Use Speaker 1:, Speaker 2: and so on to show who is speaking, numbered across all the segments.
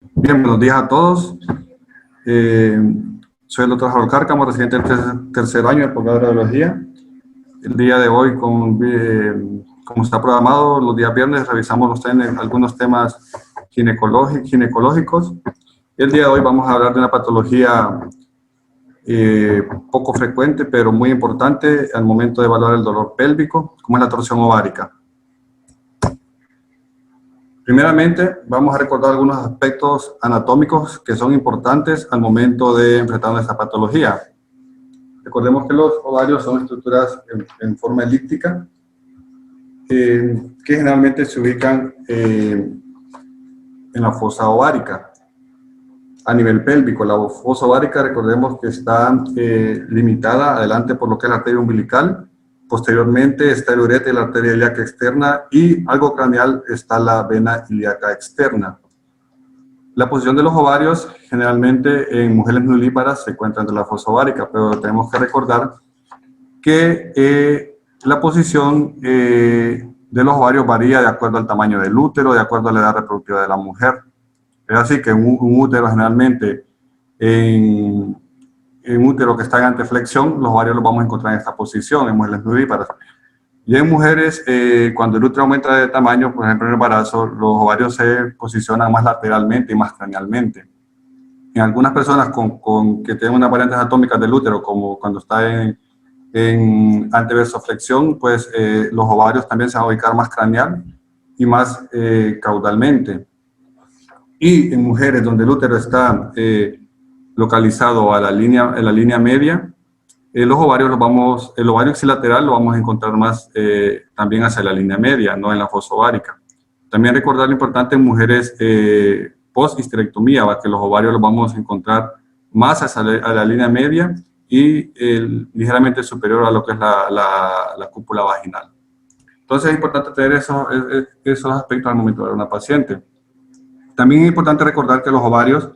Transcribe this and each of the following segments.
Speaker 1: Bien, buenos días a todos. Eh, Soy el doctor Harold Cárcamo, residente del tercer año del posgrado de radiología. El día de hoy, como está programado, los días viernes revisamos algunos temas ginecológicos. El día de hoy vamos a hablar de una patología poco frecuente, pero muy importante al momento de evaluar el dolor pélvico, como es la torsión ovárica. Primeramente, vamos a recordar algunos aspectos anatómicos que son importantes al momento de enfrentar esta patología. Recordemos que los ovarios son estructuras en forma elíptica que generalmente se ubican en la fosa ovárica. A nivel pélvico, la fosa ovárica, recordemos que está limitada adelante por lo que es la arteria umbilical. Posteriormente está el ureter y la arteria ilíaca externa, y algo craneal está la vena ilíaca externa. La posición de los ovarios generalmente en mujeres nulíparas se encuentra entre la fosa ovárica, pero tenemos que recordar que la posición de los ovarios varía de acuerdo al tamaño del útero, de acuerdo a la edad reproductiva de la mujer. Es así que un útero generalmente en útero que está en anteflexión, los ovarios los vamos a encontrar en esta posición, en mujeres nudíparas. Y en mujeres, cuando el útero aumenta de tamaño, por ejemplo en el embarazo, los ovarios se posicionan más lateralmente y más cranealmente. En algunas personas que tienen unas variantes anatómicas del útero, como cuando está en anteversoflexión, pues los ovarios también se van a ubicar más craneal y más caudalmente. Y en mujeres donde el útero está localizado en la línea media, los ovarios el ovario exilateral lo vamos a encontrar más también hacia la línea media, no en la fosa ovárica. También recordar lo importante en mujeres post-histerectomía, que los ovarios los vamos a encontrar más hacia la línea media y ligeramente superior a lo que es la cúpula vaginal. Entonces es importante tener esos aspectos al momento de ver a una paciente. También es importante recordar que los ovarios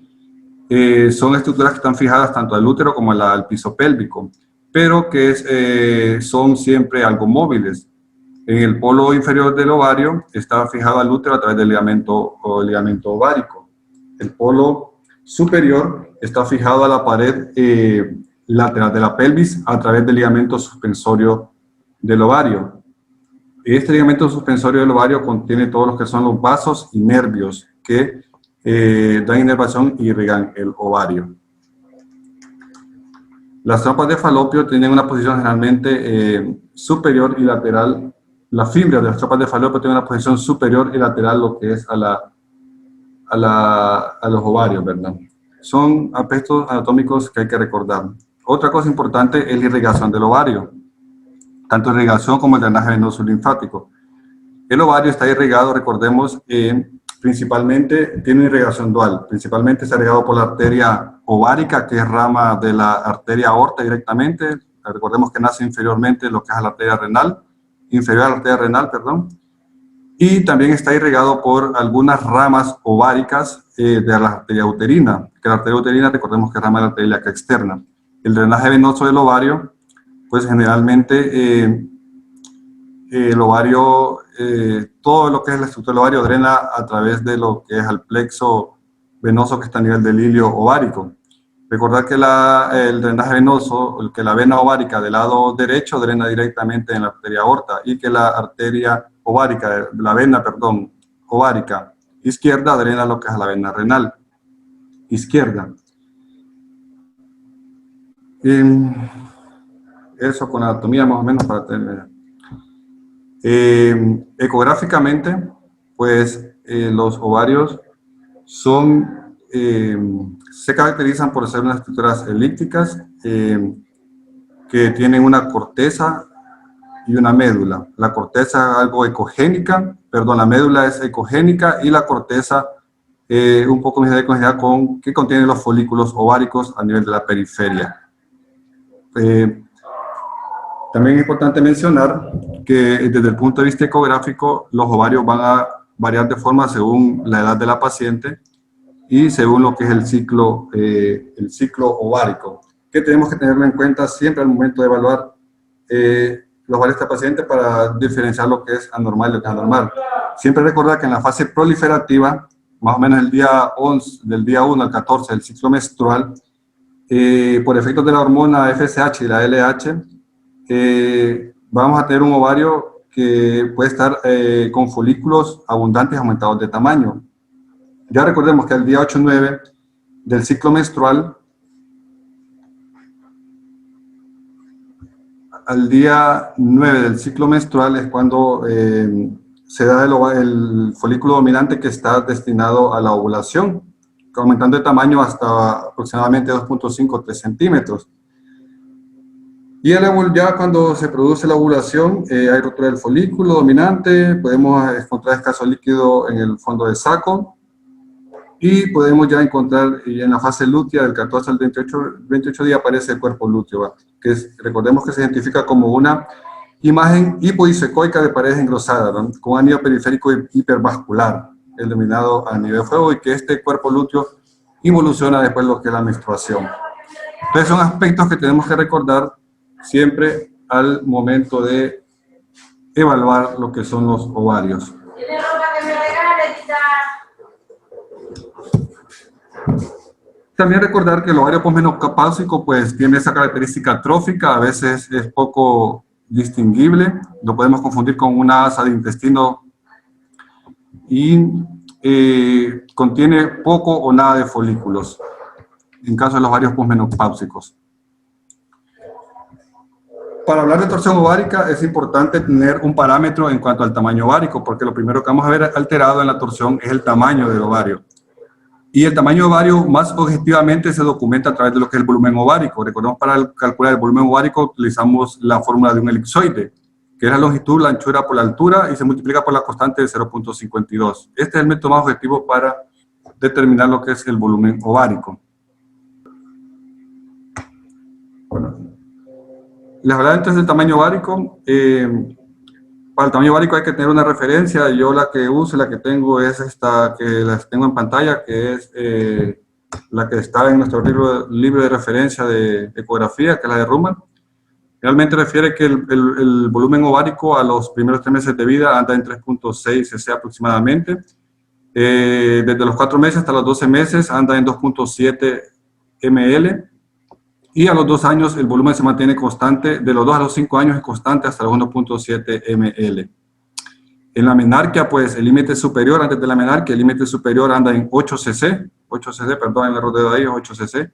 Speaker 1: son estructuras que están fijadas tanto al útero como al piso pélvico, pero que son siempre algo móviles. En el polo inferior del ovario está fijado al útero a través del ligamento ovárico. El polo superior está fijado a la pared lateral de la pelvis a través del ligamento suspensorio del ovario. Este ligamento suspensorio del ovario contiene todos los que son los vasos y nervios que dan inervación y irrigan el ovario. Las trompas de falopio tienen una posición generalmente superior y lateral. La fibra de las trompas de falopio tiene una posición superior y lateral, lo que es a los ovarios, ¿verdad? Son aspectos anatómicos que hay que recordar. Otra cosa importante es la irrigación del ovario, tanto irrigación como el drenaje venoso linfático. El ovario está irrigado, recordemos, principalmente tiene una irrigación dual. Principalmente está irrigado por la arteria ovárica, que es rama de la arteria aorta directamente. Recordemos que nace inferiormente lo que es la arteria renal, inferior a la arteria renal, perdón. Y también está irrigado por algunas ramas ováricas de la arteria uterina, que la arteria uterina, recordemos que es rama de la arteria ilíaca externa. El drenaje venoso del ovario, pues generalmente el ovario, todo lo que es la estructura del ovario drena a través de lo que es el plexo venoso que está a nivel del hilio ovárico. Recordar que el drenaje venoso, que la vena ovárica del lado derecho drena directamente en la arteria aorta, y que la arteria ovárica, ovárica izquierda drena lo que es la vena renal izquierda. Eso con anatomía más o menos para terminar. Ecográficamente, pues los ovarios se caracterizan por ser unas estructuras elípticas que tienen una corteza y una médula. La corteza algo ecogénica, la médula es ecogénica, y la corteza un poco más ecogénica que contiene los folículos ováricos a nivel de la periferia. También es importante mencionar que desde el punto de vista ecográfico, los ovarios van a variar de forma según la edad de la paciente y según lo que es el ciclo ovárico, que tenemos que tenerlo en cuenta siempre al momento de evaluar los ovarios de esta paciente para diferenciar lo que es anormal y lo que es anormal. Siempre recordar que en la fase proliferativa más o menos el día 11, del día 1 al 14 del ciclo menstrual, por efectos de la hormona FSH y la LH, vamos a tener un ovario que puede estar con folículos abundantes aumentados de tamaño. Ya recordemos que al día 8-9 del ciclo menstrual, al día 9 del ciclo menstrual es cuando se da el folículo dominante que está destinado a la ovulación, aumentando de tamaño hasta aproximadamente 2.5 o 3 centímetros. Y ya cuando se produce la ovulación, hay rotura del folículo dominante, podemos encontrar escaso líquido en el fondo del saco, y podemos ya encontrar en la fase lútea del 14 al 28 días aparece el cuerpo lúteo, que recordemos que se identifica como una imagen hipoisecoica de paredes engrosadas, ¿no? Con anillo periférico hipervascular, el denominado anillo de fuego, y que este cuerpo lúteo evoluciona después de lo que es la menstruación. Entonces son aspectos que tenemos que recordar siempre al momento de evaluar lo que son los ovarios.
Speaker 2: ¿Tiene ropa que me regale, tita?
Speaker 1: También recordar que el ovario posmenopáusico pues tiene esa característica trófica, a veces es poco distinguible, lo podemos confundir con una asa de intestino y contiene poco o nada de folículos, en caso de los ovarios posmenopáusicos. Para hablar de torsión ovárica es importante tener un parámetro en cuanto al tamaño ovárico, porque lo primero que vamos a ver alterado en la torsión es el tamaño del ovario. Y el tamaño ovario más objetivamente se documenta a través de lo que es el volumen ovárico. Recordemos, para calcular el volumen ovárico utilizamos la fórmula de un elipsoide, que es la longitud, la anchura por la altura, y se multiplica por la constante de 0.52. Este es el método más objetivo para determinar lo que es el volumen ovárico. Bueno, les hablaré entonces del tamaño ovárico. Para el tamaño ovárico hay que tener una referencia. Yo la que uso, la que tengo es esta, que las tengo en pantalla, que es la que está en nuestro libro de referencia de ecografía, que es la de Ruman. Realmente refiere que el volumen ovárico a los primeros 3 meses de vida anda en 3.6 cc aproximadamente. Desde los 4 meses hasta los 12 meses anda en 2.7 ml. Y a los 2 años el volumen se mantiene constante, de los 2 a los 5 años es constante hasta los 1.7 ml. En la menarquia, pues el límite superior, antes de la menarquia, el límite superior anda en 8 cc, perdón, en el rodeo de ahí, 8 cc.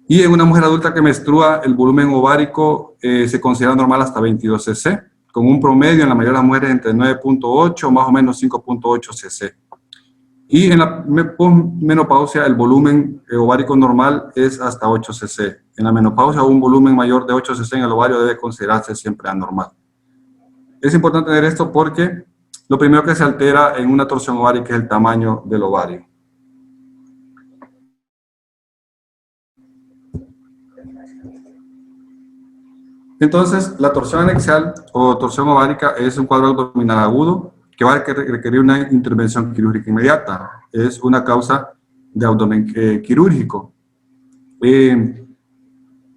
Speaker 1: Y en una mujer adulta que menstrua, el volumen ovárico se considera normal hasta 22 cc, con un promedio en la mayoría de las mujeres entre 9.8 más o menos 5.8 cc. Y en la menopausia el volumen ovárico normal es hasta 8 cc. En la menopausia un volumen mayor de 8 cc en el ovario debe considerarse siempre anormal. Es importante tener esto porque lo primero que se altera en una torsión ovárica es el tamaño del ovario. Entonces, la torsión anexial o torsión ovárica es un cuadro abdominal agudo que va a requerir una intervención quirúrgica inmediata. Es una causa de abdomen quirúrgico.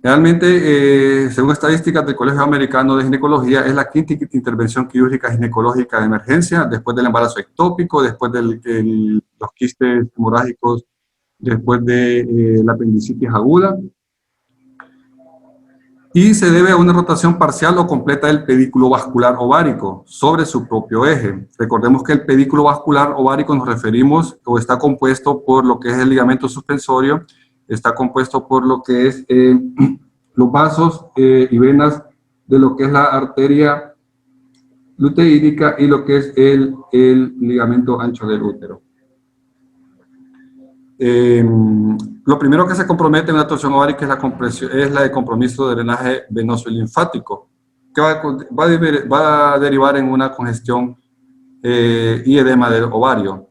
Speaker 1: Realmente, según estadísticas del Colegio Americano de Ginecología, es la quinta intervención quirúrgica ginecológica de emergencia, después del embarazo ectópico, después de los quistes hemorrágicos, después de la apendicitis aguda. Y se debe a una rotación parcial o completa del pedículo vascular ovárico sobre su propio eje. Recordemos que el pedículo vascular ovárico nos referimos o está compuesto por lo que es el ligamento suspensorio, está compuesto por lo que es los vasos y venas de lo que es la arteria luteídica y lo que es el ligamento ancho del útero. Lo primero que se compromete en una torsión ovárica es la de compromiso de drenaje venoso y linfático, que va a derivar en una congestión y edema del ovario.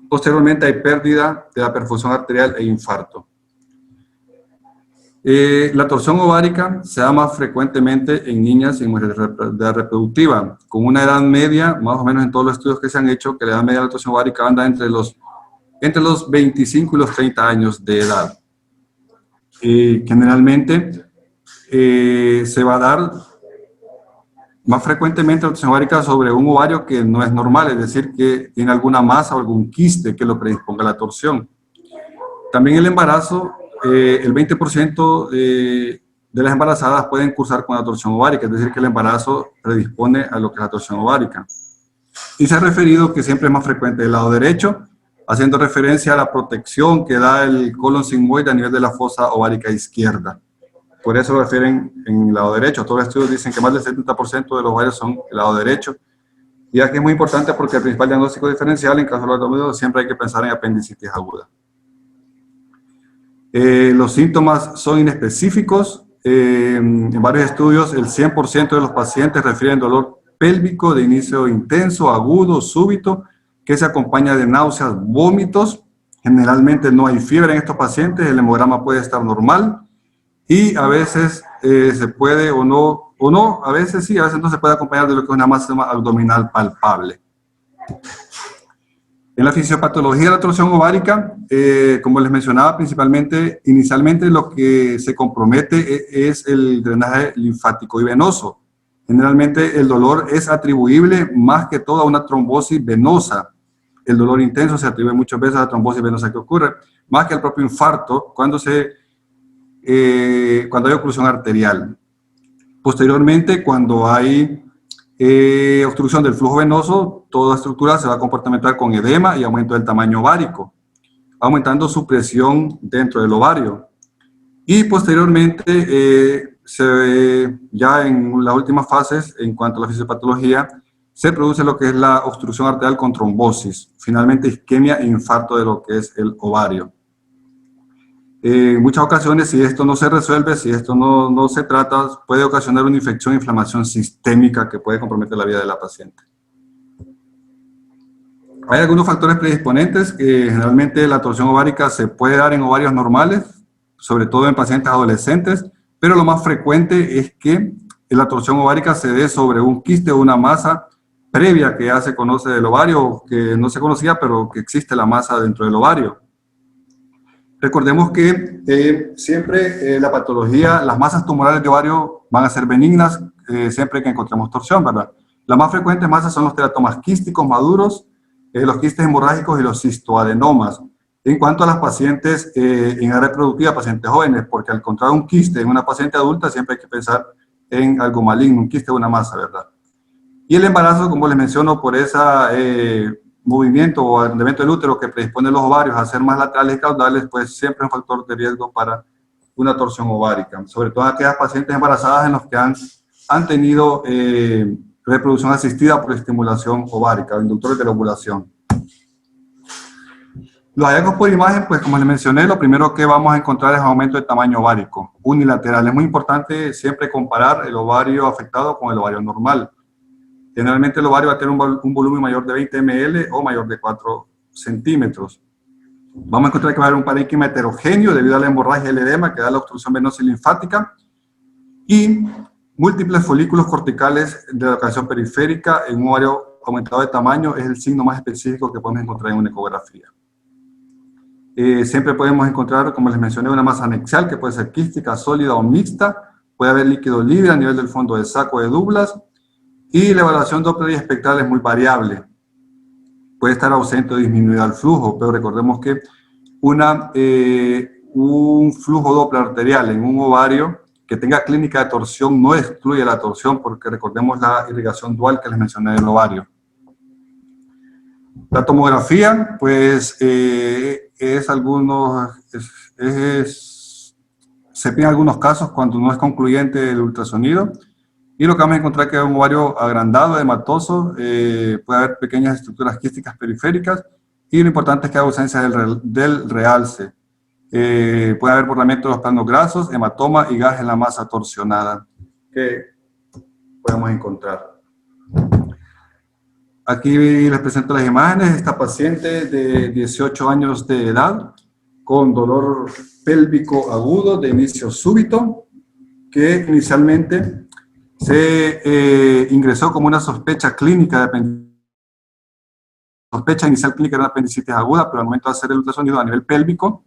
Speaker 1: Posteriormente hay pérdida de la perfusión arterial e infarto. La torsión ovárica se da más frecuentemente en niñas y en mujeres de edad reproductiva, con una edad media, más o menos en todos los estudios que se han hecho, que la edad media de la torsión ovárica anda entre los 25 y los 30 años de edad. Generalmente se va a dar más frecuentemente la torsión ovárica sobre un ovario que no es normal, es decir, que tiene alguna masa o algún quiste que lo predisponga a la torsión. También el embarazo, el 20% de las embarazadas pueden cursar con la torsión ovárica, es decir, que el embarazo predispone a lo que es la torsión ovárica. Y se ha referido que siempre es más frecuente del lado derecho, haciendo referencia a la protección que da el colon sigmoide a nivel de la fosa ovárica izquierda. Por eso lo refieren en el lado derecho. Todos los estudios dicen que más del 70% de los ovarios son el lado derecho. Y aquí es muy importante porque el principal diagnóstico diferencial en caso de los siempre hay que pensar en apendicitis aguda. Los síntomas son inespecíficos. En varios estudios, el 100% de los pacientes refieren dolor pélvico de inicio intenso, agudo, súbito, que se acompaña de náuseas, vómitos. Generalmente no hay fiebre en estos pacientes, el hemograma puede estar normal y a veces se puede o no, a veces sí, a veces no se puede acompañar de lo que es una masa abdominal palpable. En la fisiopatología de la torsión ovárica, como les mencionaba, inicialmente lo que se compromete es el drenaje linfático y venoso. Generalmente el dolor es atribuible más que todo a una trombosis venosa. El dolor intenso se atribuye muchas veces a la trombosis venosa que ocurre, más que al propio infarto cuando hay oclusión arterial. Posteriormente, cuando hay obstrucción del flujo venoso, toda estructura se va a comportamentar con edema y aumento del tamaño ovárico, aumentando su presión dentro del ovario. Y posteriormente, ya en las últimas fases, en cuanto a la fisiopatología, se produce lo que es la obstrucción arterial con trombosis, finalmente isquemia e infarto de lo que es el ovario. En muchas ocasiones, si esto no se resuelve, si esto no se trata, puede ocasionar una infección e inflamación sistémica que puede comprometer la vida de la paciente. Hay algunos factores predisponentes que generalmente la torsión ovárica se puede dar en ovarios normales, sobre todo en pacientes adolescentes, pero lo más frecuente es que la torsión ovárica se dé sobre un quiste o una masa previa que ya se conoce del ovario, que no se conocía, pero que existe la masa dentro del ovario. Recordemos que siempre la patología, las masas tumorales de ovario van a ser benignas siempre que encontremos torsión, ¿verdad? Las más frecuentes masas son los teratomas quísticos maduros, los quistes hemorrágicos y los cistoadenomas. En cuanto a las pacientes en edad reproductiva, pacientes jóvenes, porque al encontrar un quiste en una paciente adulta siempre hay que pensar en algo maligno, un quiste o una masa, ¿verdad? Y el embarazo, como les menciono, por ese movimiento o agrandamiento del útero que predispone los ovarios a ser más laterales y caudales, pues siempre es un factor de riesgo para una torsión ovárica, sobre todo aquellas pacientes embarazadas en los que han tenido reproducción asistida por estimulación ovárica, inductores de la ovulación. Los hallazgos por imagen, pues como les mencioné, lo primero que vamos a encontrar es aumento de tamaño ovárico unilateral. Es muy importante siempre comparar el ovario afectado con el ovario normal. Generalmente el ovario va a tener un volumen mayor de 20 ml o mayor de 4 centímetros. Vamos a encontrar que va a haber un parénquima heterogéneo debido a la hemorragia y el edema que da la obstrucción venosa y linfática y múltiples folículos corticales de la locación periférica en un ovario aumentado de tamaño es el signo más específico que podemos encontrar en una ecografía. Siempre podemos encontrar, como les mencioné, una masa anexial que puede ser quística, sólida o mixta. Puede haber líquido libre a nivel del fondo del saco de Douglas. Y la evaluación Doppler y espectral es muy variable. Puede estar ausente o disminuida el flujo, pero recordemos que un flujo Doppler arterial en un ovario que tenga clínica de torsión no excluye la torsión, porque recordemos la irrigación dual que les mencioné del ovario. La tomografía, pues, se pide en algunos casos cuando no es concluyente el ultrasonido. Y lo que vamos a encontrar es que es un ovario agrandado, hematoso, puede haber pequeñas estructuras quísticas periféricas y lo importante es que hay ausencia del realce. Puede haber borramiento de los planos grasos, hematoma y gas en la masa torsionada que podemos encontrar. Aquí les presento las imágenes de esta paciente de 18 años de edad con dolor pélvico agudo de inicio súbito que inicialmente se ingresó como una sospecha clínica de sospecha inicial clínica de una apendicitis aguda, pero al momento de hacer el ultrasonido a nivel pélvico,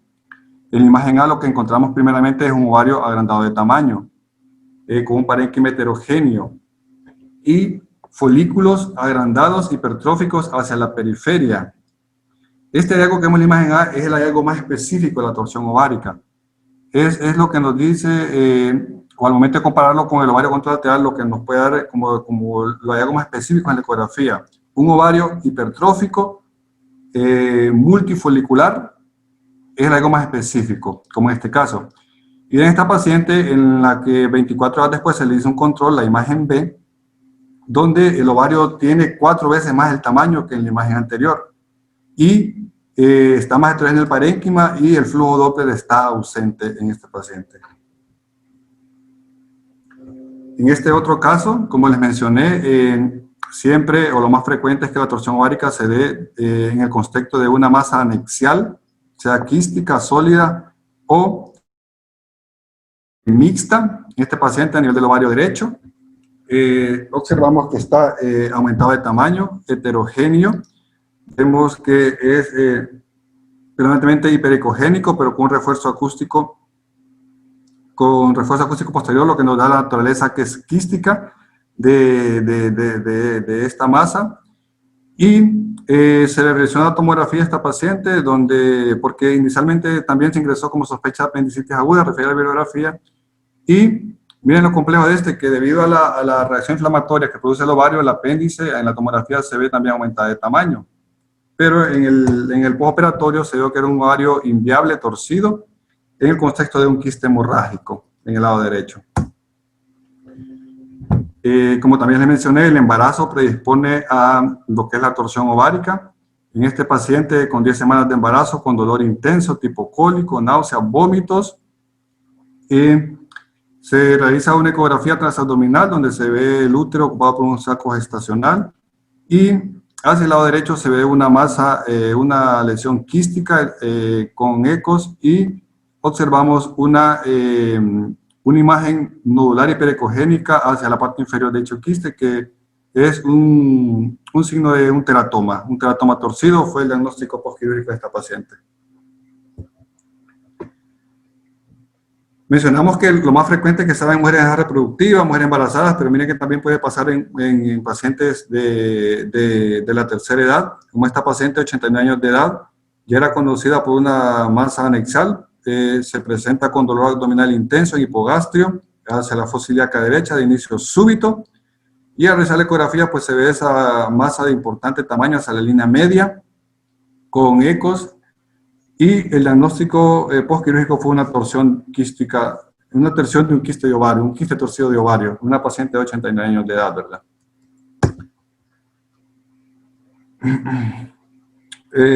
Speaker 1: en la imagen A lo que encontramos primeramente es un ovario agrandado de tamaño, con un parénquima heterogéneo. y folículos agrandados hipertróficos hacia la periferia. Este hallazgo que vemos en la imagen A es el hallazgo más específico de la torsión ovárica. Es lo que nos dice, o al momento de compararlo con el ovario contralateral, lo que nos puede dar como lo hallazgo más específico en la ecografía. Un ovario hipertrófico, multifolicular, es el hallazgo más específico, como en este caso. Y en esta paciente, en la que 24 horas después se le hizo un control, la imagen B, donde el ovario tiene 4 veces más el tamaño que en la imagen anterior. Y está más heterogéneo el parénquima y el flujo Doppler está ausente en este paciente. En este otro caso, como les mencioné, siempre o lo más frecuente es que la torsión ovárica se dé en el contexto de una masa anexial, sea quística, sólida o mixta. En este paciente a nivel del ovario derecho, observamos que está aumentado de tamaño, heterogéneo. Vemos que es predominantemente hiperecogénico, pero con refuerzo acústico posterior, lo que nos da la naturaleza que es quística de esta masa. Y se le realizó una tomografía a esta paciente, porque inicialmente también se ingresó como sospecha de apendicitis aguda, refiere a la bibliografía. Y miren lo complejo de que debido a la reacción inflamatoria que produce el ovario, el apéndice en la tomografía se ve también aumentada de tamaño. Pero en el postoperatorio se vio que era un ovario inviable, torcido, en el contexto de un quiste hemorrágico en el lado derecho. Como también les mencioné, el embarazo predispone a lo que es la torsión ovárica. En este paciente con 10 semanas de embarazo, con dolor intenso, tipo cólico, náuseas, vómitos, se realiza una ecografía transabdominal donde se ve el útero ocupado por un saco gestacional y hacia el lado derecho se ve una masa, una lesión quística con ecos y observamos una imagen nodular hiperecogénica hacia la parte inferior de dicho quiste que es un signo de un teratoma torcido. Fue el diagnóstico postquirúrgico de esta paciente. Mencionamos que lo más frecuente es que se da en mujeres en edad reproductiva, mujeres embarazadas, pero miren que también puede pasar en pacientes de la tercera edad, como esta paciente de 89 años de edad, ya era conocida por una masa anexial, se presenta con dolor abdominal intenso en hipogastrio, hacia la fosa ilíaca derecha de inicio súbito, y al realizar la ecografía pues se ve esa masa de importante tamaño hacia la línea media, con ecos. Y el diagnóstico postquirúrgico fue una torsión quística, una torsión de un quiste de ovario, un quiste torcido de ovario, una paciente de 89 años de edad, ¿verdad?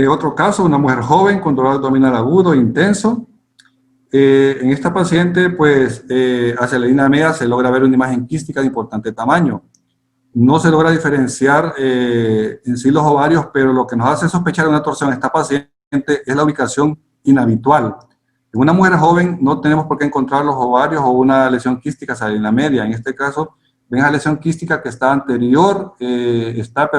Speaker 1: Otro caso, una mujer joven con dolor abdominal agudo, intenso. En esta paciente, pues, hacia la línea media se logra ver una imagen quística de importante tamaño. No se logra diferenciar en sí los ovarios, pero lo que nos hace sospechar una torsión en esta paciente es la ubicación inhabitual. En una mujer joven no tenemos por qué encontrar los ovarios o una lesión quística hacia la línea media. En este caso, ven la lesión quística que está anterior, está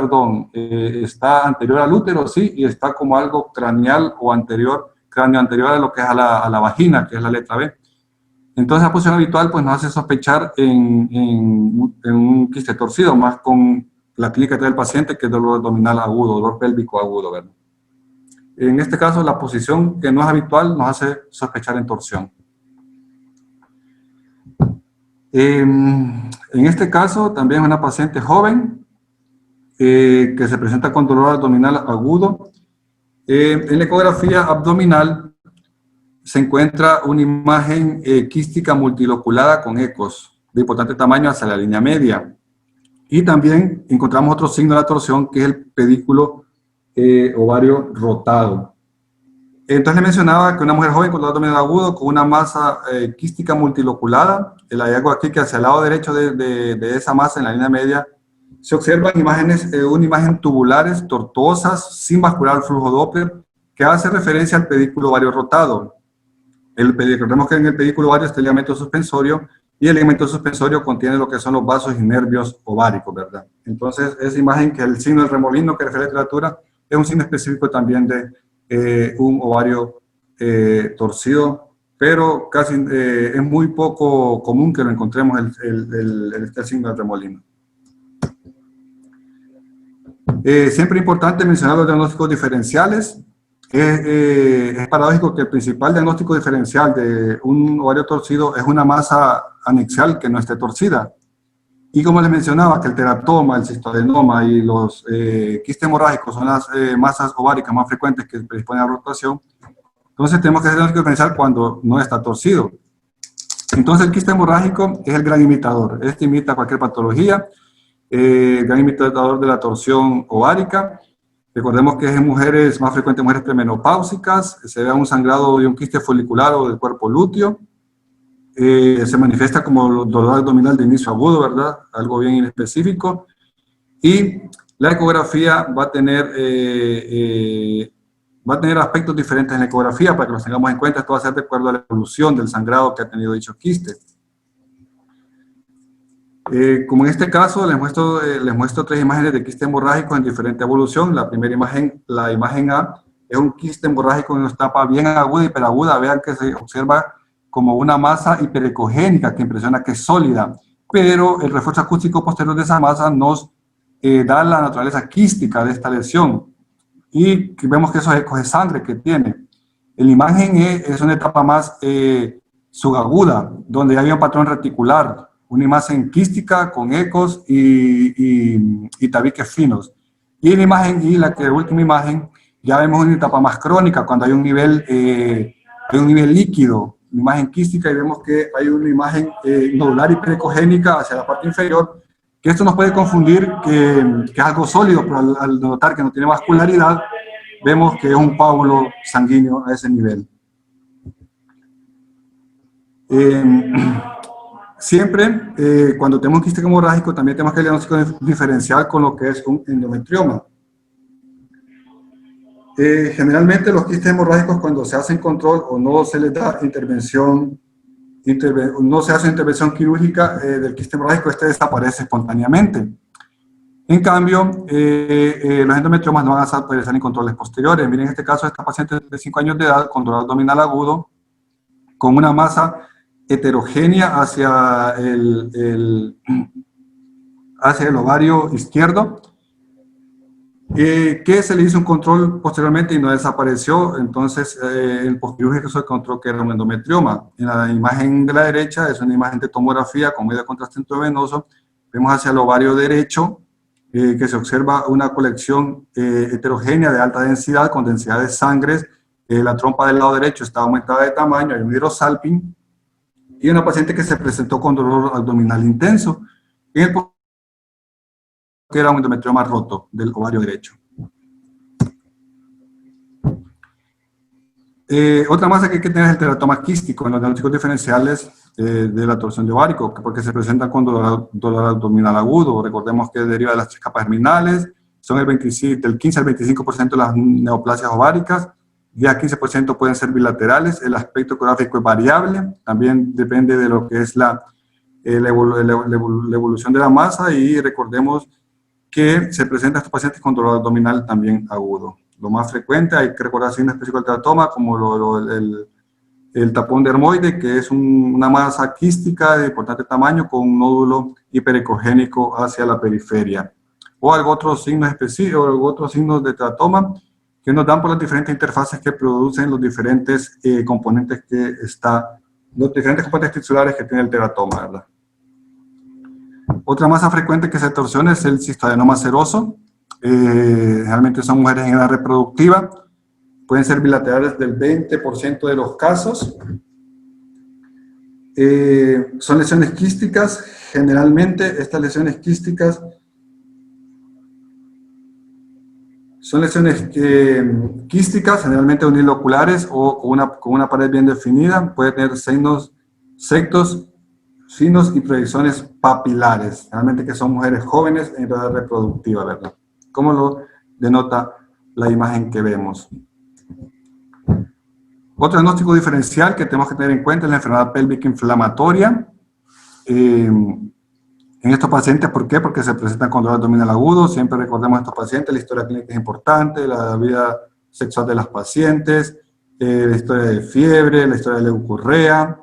Speaker 1: anterior al útero, sí, y está como algo craneal o anterior, cráneo anterior a lo que es a la vagina, que es la letra B. Entonces, la posición habitual pues, nos hace sospechar en un quiste torcido, más con la clínica del paciente, que es dolor abdominal agudo, dolor pélvico agudo, ¿verdad? En este caso, la posición que no es habitual nos hace sospechar en torsión. En este caso, también es una paciente joven que se presenta con dolor abdominal agudo. En la ecografía abdominal se encuentra una imagen quística multiloculada con ecos de importante tamaño hacia la línea media. Y también encontramos otro signo de la torsión, que es el pedículo ovario rotado. Entonces le mencionaba que una mujer joven con dolor abdominal agudo con una masa quística multiloculada, el hallazgo aquí que hacia el lado derecho de esa masa en la línea media se observan imágenes, una imagen tubulares, tortuosas, sin bascular el flujo Doppler, que hace referencia al pedículo ovario rotado. Recordemos que en el pedículo ovario está el ligamento suspensorio, y el ligamento suspensorio contiene lo que son los vasos y nervios ováricos, ¿verdad? Entonces, esa imagen que el signo del remolino que refiere a la literatura es un signo específico también de un ovario torcido, pero casi es muy poco común que lo encontremos el signo del remolino. Siempre es importante mencionar los diagnósticos diferenciales. Es paradójico que el principal diagnóstico diferencial de un ovario torcido es una masa anexial que no esté torcida. Y como les mencionaba, que el teratoma, el cistoadenoma y los quistes hemorrágicos son las masas ováricas más frecuentes que predisponen a rotación, entonces tenemos que hacer el diagnóstico diferencial cuando no está torcido. Entonces el quiste hemorrágico es el gran imitador. Este imita cualquier patología, gran imitador de la torsión ovárica. Recordemos que es en mujeres, más frecuente en mujeres premenopáusicas, se ve un sangrado de un quiste folicular o del cuerpo lúteo. Se manifiesta como dolor abdominal de inicio agudo, ¿verdad? Algo bien inespecífico. Y la ecografía va a tener aspectos diferentes en la ecografía para que los tengamos en cuenta. Esto va a ser de acuerdo a la evolución del sangrado que ha tenido dicho quiste. Como en este caso, les muestro 3 imágenes de quiste hemorrágico en diferente evolución. La primera imagen, la imagen A, es un quiste hemorrágico en una etapa bien aguda y hiperaguda. Vean que se observa como una masa hiperecogénica que impresiona que es sólida, pero el refuerzo acústico posterior de esa masa nos da la naturaleza quística de esta lesión y vemos que esos ecos de sangre que tiene. En la imagen E es una etapa más subaguda, donde hay un patrón reticular, una imagen quística con ecos y tabiques finos. Y en la imagen I, la última imagen, ya vemos una etapa más crónica, cuando hay un nivel líquido, imagen quística, y vemos que hay una imagen nodular hiperecogénica hacia la parte inferior, que esto nos puede confundir que es algo sólido, pero al notar que no tiene vascularidad, vemos que es un coágulo sanguíneo a ese nivel. Siempre, cuando tenemos un quiste hemorrágico, también tenemos que diagnóstico diferencial con lo que es un endometrioma. Generalmente los quistes hemorrágicos, cuando se hacen control o no se les da intervención, no se hace intervención quirúrgica del quiste hemorrágico, este desaparece espontáneamente. En cambio, los endometriomas no van a aparecer en controles posteriores. Miren, en este caso, esta paciente de 5 años de edad con dolor abdominal agudo, con una masa heterogénea hacia el ovario izquierdo, que se le hizo un control posteriormente y no desapareció. Entonces el postquirúrgico se encontró que era un endometrioma. En la imagen de la derecha es una imagen de tomografía con medio contraste intravenoso. Vemos hacia el ovario derecho que se observa una colección heterogénea de alta densidad con densidad de sangre. La trompa del lado derecho está aumentada de tamaño, hay un hidrosalping, y una paciente que se presentó con dolor abdominal intenso, que era un endometrioma roto del ovario derecho. Otra masa que hay que tener es el teratoma quístico en los diagnósticos diferenciales de la torsión de ovárico, porque se presenta con dolor abdominal agudo. Recordemos que deriva de las 3 capas germinales, son del 15 al 25% de las neoplasias ováricas, 10 a 15% pueden ser bilaterales. El aspecto ecográfico es variable, también depende de lo que es la evolución de la masa, y recordemos que se presenta a estos pacientes con dolor abdominal también agudo. Lo más frecuente, hay que recordar signos específicos del teratoma, como el tapón dermoide, que es una masa quística de importante tamaño con un nódulo hiperecogénico hacia la periferia. O algo otros signos específicos, o otros signos de teratoma que nos dan por las diferentes interfaces que producen los diferentes componentes los diferentes componentes tissulares que tiene el teratoma, ¿verdad? Otra masa frecuente que se torsiona es el cistoadenoma seroso. Generalmente son mujeres en edad reproductiva. Pueden ser bilaterales del 20% de los casos. Son lesiones quísticas. Generalmente estas lesiones quísticas son lesiones quísticas, generalmente uniloculares o con una pared bien definida. Puede tener sectos finos y proyecciones papilares, realmente que son mujeres jóvenes en edad reproductiva, ¿verdad? Como lo denota la imagen que vemos. Otro diagnóstico diferencial que tenemos que tener en cuenta es la enfermedad pélvica inflamatoria. En estos pacientes, ¿por qué? Porque se presentan con dolor abdominal agudo. Siempre recordemos a estos pacientes, la historia clínica es importante, la vida sexual de las pacientes, la historia de fiebre, la historia de leucorrea.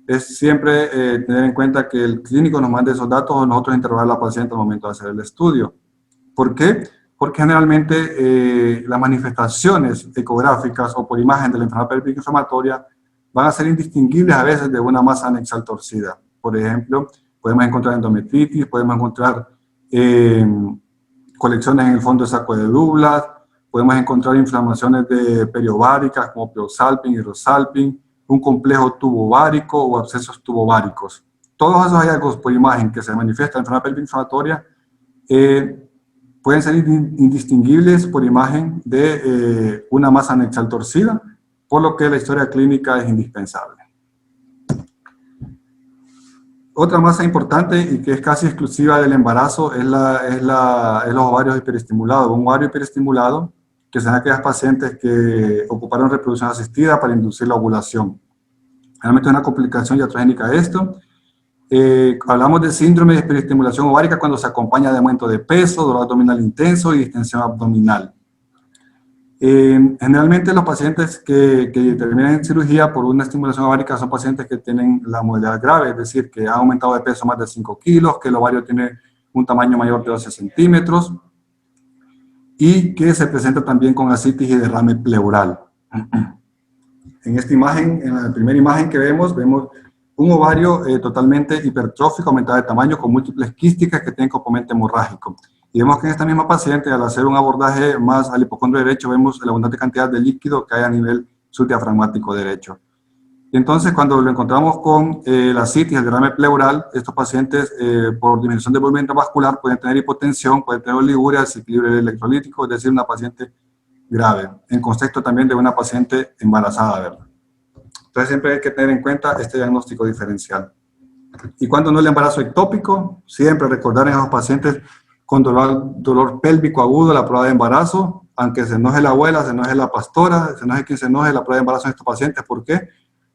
Speaker 1: Es siempre tener en cuenta que el clínico nos mande esos datos o nosotros interrogar a la paciente al momento de hacer el estudio. ¿Por qué? porque generalmente las manifestaciones ecográficas o por imagen de la enfermedad pélvica inflamatoria van a ser indistinguibles a veces de una masa anexal torcida. Por ejemplo, podemos encontrar endometritis, podemos encontrar colecciones en el fondo de saco de Douglas, podemos encontrar inflamaciones de periováricas como Piosalpin y Rosalpin, un complejo tubovárico o abscesos tubováricos. Todos esos hallazgos por imagen que se manifiestan en enfermedad pélvica inflamatoria pueden ser indistinguibles por imagen de una masa anexal torcida, por lo que la historia clínica es indispensable. Otra masa importante y que es casi exclusiva del embarazo es los ovarios hiperestimulados. Un ovario hiperestimulado, que son aquellas pacientes que ocuparon reproducción asistida para inducir la ovulación. Realmente es una complicación iatrogénica de esto. Hablamos de síndrome de hiperestimulación ovárica cuando se acompaña de aumento de peso, dolor abdominal intenso y distensión abdominal. Generalmente los pacientes que terminan en cirugía por una estimulación ovárica son pacientes que tienen la modalidad grave, es decir, que han aumentado de peso más de 5 kilos, que el ovario tiene un tamaño mayor de 12 centímetros y que se presenta también con ascitis y derrame pleural. En esta imagen, en la primera imagen que vemos un ovario totalmente hipertrófico, aumentado de tamaño, con múltiples quísticas que tienen componente hemorrágico. Y vemos que en esta misma paciente, al hacer un abordaje más al hipocondrio derecho, vemos la abundante cantidad de líquido que hay a nivel subdiafragmático derecho. Y entonces, cuando lo encontramos con la ascitis, el derrame pleural, estos pacientes, por disminución del volumen intravascular, pueden tener hipotensión, pueden tener oliguria, desequilibrio electrolítico, es decir, una paciente grave, en contexto también de una paciente embarazada, ¿verdad? Entonces, siempre hay que tener en cuenta este diagnóstico diferencial. Y cuando no el embarazo ectópico, siempre recordar en esos pacientes con dolor pélvico agudo, la prueba de embarazo, aunque se enoje la abuela, se enoje la pastora, se enoje quien se enoje, la prueba de embarazo en estos pacientes. ¿Por qué?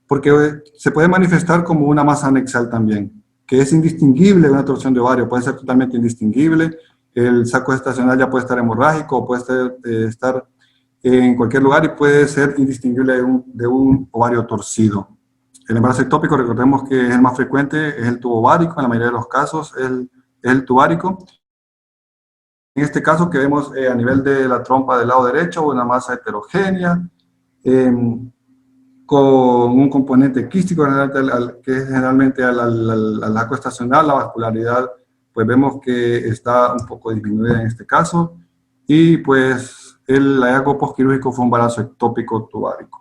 Speaker 1: Porque se puede manifestar como una masa anexal también, que es indistinguible de una torsión de ovario, puede ser totalmente indistinguible, el saco gestacional ya puede estar hemorrágico, puede estar en cualquier lugar y puede ser indistinguible de un ovario torcido. El embarazo ectópico, recordemos que es el más frecuente, es el tubo ovárico, en la mayoría de los casos es el tubárico. En este caso que vemos a nivel de la trompa del lado derecho, una masa heterogénea, con un componente quístico que es generalmente al saco estacional, la vascularidad, pues vemos que está un poco disminuida en este caso, y pues el hallazgo postquirúrgico fue un embarazo ectópico tubárico.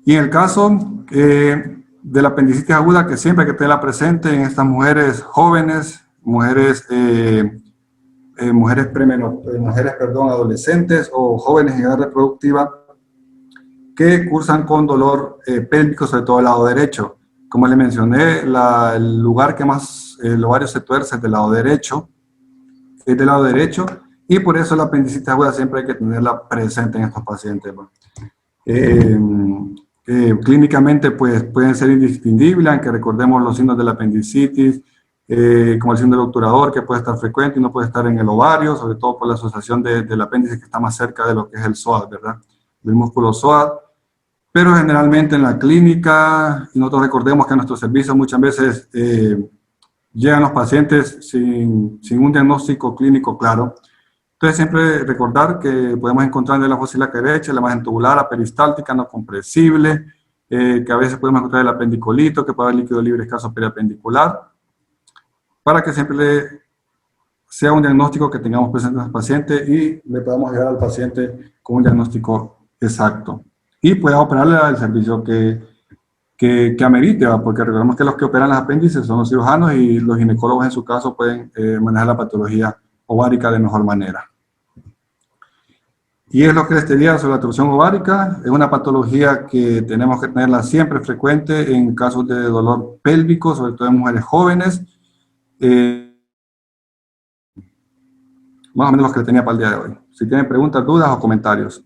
Speaker 1: Y en el caso de la apendicitis aguda, que siempre hay que tenerla presente en estas mujeres jóvenes, mujeres adolescentes o jóvenes en edad reproductiva que cursan con dolor pélvico, sobre todo el lado derecho. Como les mencioné, el lugar que más el ovario se tuerce es del lado derecho, y por eso la apendicitis aguda siempre hay que tenerla presente en estos pacientes. Clínicamente pues, pueden ser indistinguibles, aunque recordemos los signos de la apendicitis, como el síndrome del obturador, que puede estar frecuente y no puede estar en el ovario, sobre todo por la asociación del apéndice que está más cerca de lo que es el psoas, ¿verdad? Del músculo psoas. Pero generalmente en la clínica, y nosotros recordemos que a nuestros servicios muchas veces llegan los pacientes sin un diagnóstico clínico claro. Entonces siempre recordar que podemos encontrar en la fósila derecha la imagen tubular, la peristáltica, no compresible, que a veces podemos encontrar el apendicolito, que puede haber líquido libre escaso periapendicular, para que siempre sea un diagnóstico que tengamos presente en el paciente y le podamos llegar al paciente con un diagnóstico exacto. Y pueda operarle al servicio que amerite, ¿va? Porque recordemos que los que operan los apéndices son los cirujanos y los ginecólogos en su caso pueden manejar la patología ovárica de mejor manera. Y es lo que les diría sobre la torsión ovárica. Es una patología que tenemos que tenerla siempre frecuente en casos de dolor pélvico, sobre todo en mujeres jóvenes. Más o menos lo que tenía para el día de hoy. Si tienen preguntas, dudas o comentarios.